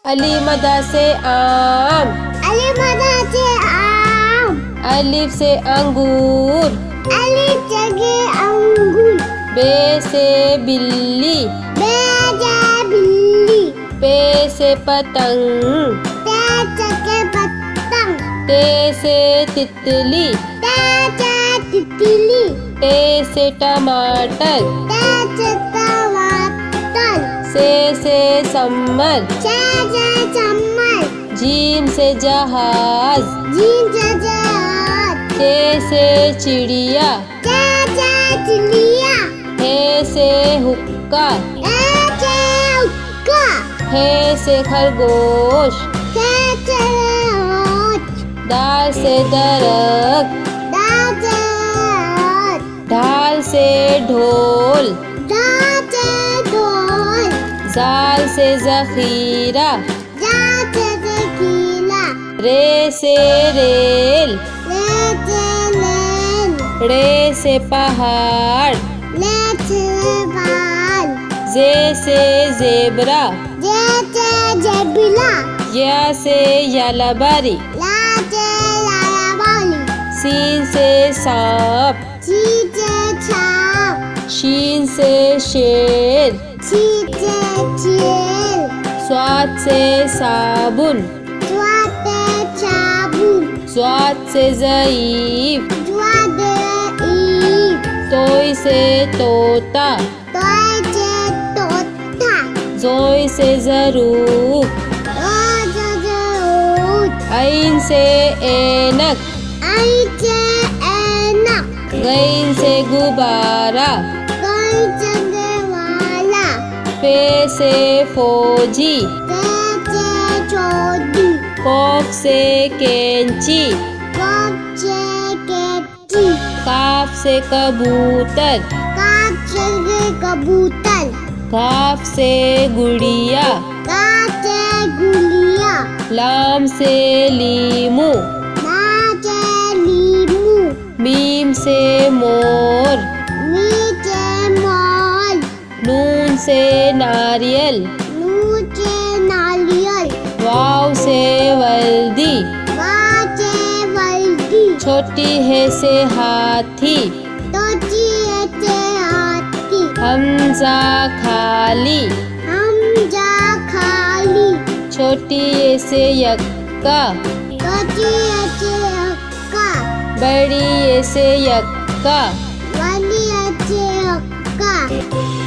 अली मदा से आम, अलिफ मदा से आम, अलिफ से अंगूर, अलिफ जगह अंगूर, बे से बिल्ली, बे से बिल्ली, पे से पतंग, ते जगह पतंग, ते से तितली, ते से तितली, टे से टमाटर, ते से टमाटर, से सम्मर, से चम्मच, जीम से जहाज, जीन से जहाज, चे से चिड़िया, ते से चिड़िया, हे से हुक्का, ते से हुक्का, हे से खरगोश, ते से होश, दाल से दरख्त, दाल से हाथ, ढाल से ढोल, दाल से ढोल, जाल से जखीरा, दाल से ज़खीरा, रे से रेल, ले से लेन, रे से पहाड़, ले से बाल, जे से जेबरा, जे से ज़ेबरा, या से यालाबारी, ला से लायाबाली, सीन से सांप, ची से छाप, शीन से शेर, ची से चेल, स्वाद से साबुन, जुआ से साबुन, स्वाद से ज़ईफ, जुआ से ईद, तोई से तोता, तोय से तोता, जोई से ज़रूफ, ऐन से ऐनक, आई से ऐनक, गैन से गुब्बारा, कोई जगह वाला, फे से फौजी, ते से चोदी, कौफ से कैंची, कप से कैची, काफ से कबूतर, काप से कबूतर, काफ से गुड़िया, काप से गुलिया, लाम से लीमू, ना से लीमू, मीम से मोर, मी से मोल, नून से नारियल, नू से नारियल, वाव से वर्दी, वा से वर्दी, छोटी है से हाथी, तोची से हाथी, हमजा खाली, हम जा खाली, छोटी ए से यक्का, तोची से हक्का, बड़ी ए से यक्का, वाली से हक्का।